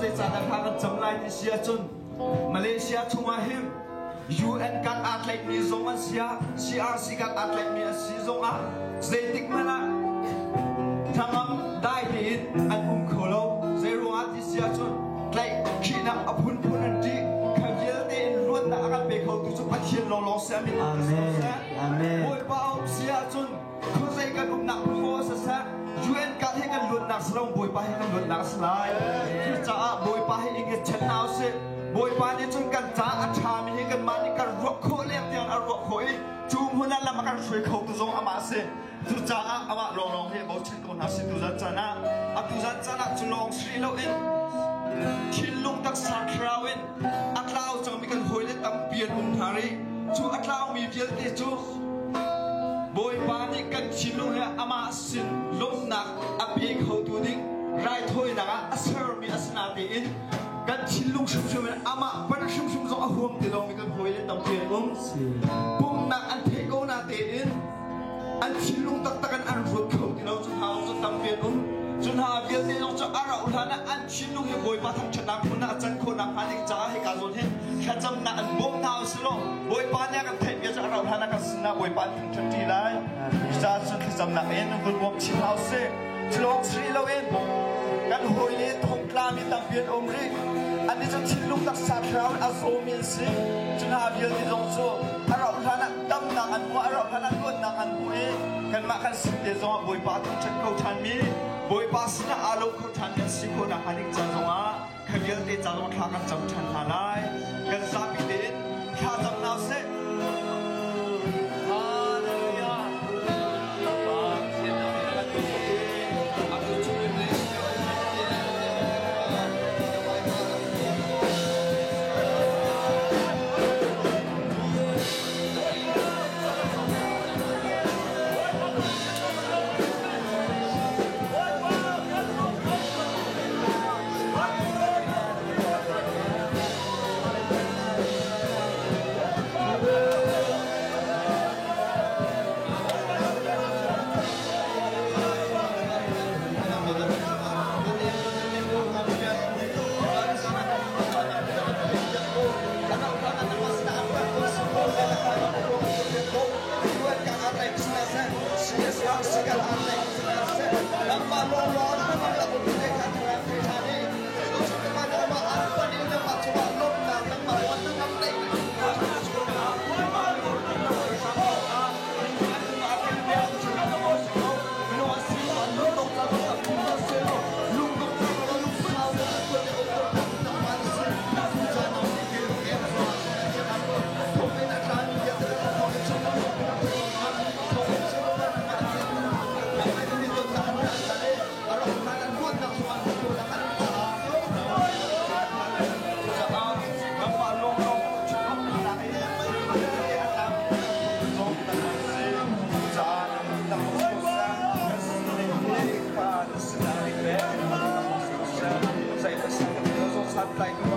te sana khakan chamlai ti sia chun Malaysia chunga him UN kat atlet mi zongan sia CRC kat atlet mi si zonga zetik mana thangam dai tin an kholo zero ati sia chun klai khina apun pun anti khagial te ruan na akan be khau tu chu pathian long long sia mi amen amen boy pau sia chun khosai kan na ko sa UN kat he kan luat nak serong boy pa he kan luat nak slai cha boy pa he inge chen nau se boy pa ni chun kan cha acha mi he kan mani kan ro kho lem tiang a ro khoi chung huna la ma kan shui khau tu zong ama se tu cha ama long long he bo chen ko na si tu za cha na a tu za cha na chu long sri lo in thin lung tak sa krawin atlau chang mi kan hoi le tam pian thari chu atlau mi pial te chu boy pani kan chilung he ama sin lom nak api khau tu ding rai thoi na asar mi asna te in kan chilung shum shum ama par shum shum zo ahum te dong mi kan hoi le tam pian bum na an the ko na te in an chilung tak takan an ro khau ti lo chu hau chu tam pian chun ha bial te long chu ara ulana an chilung he boy pa thang chana khuna chan khona phani cha he ka zon he khacham na an bom na slo boy pa nya kan the bi cha ara ulana ka sna boy pa thang chan ti lai cha chun khacham na en bul bom chi hau se chlong sri lo en kan hoi le thong kla mi tam pian ri an ni chu chilung tak sa khraw azomin si chun ha bial ti long chu ara ulana dam na an wa ara ulana kon na an hu kan ma kan sin te zo boy pa thang chan ko than mi boy pas na alo ko than si ko na hanik cha zonga khagial te cha zong thakan cham than halai kan sa pi de kha jam na se hallelujah ba se na ka tu aku chu ne like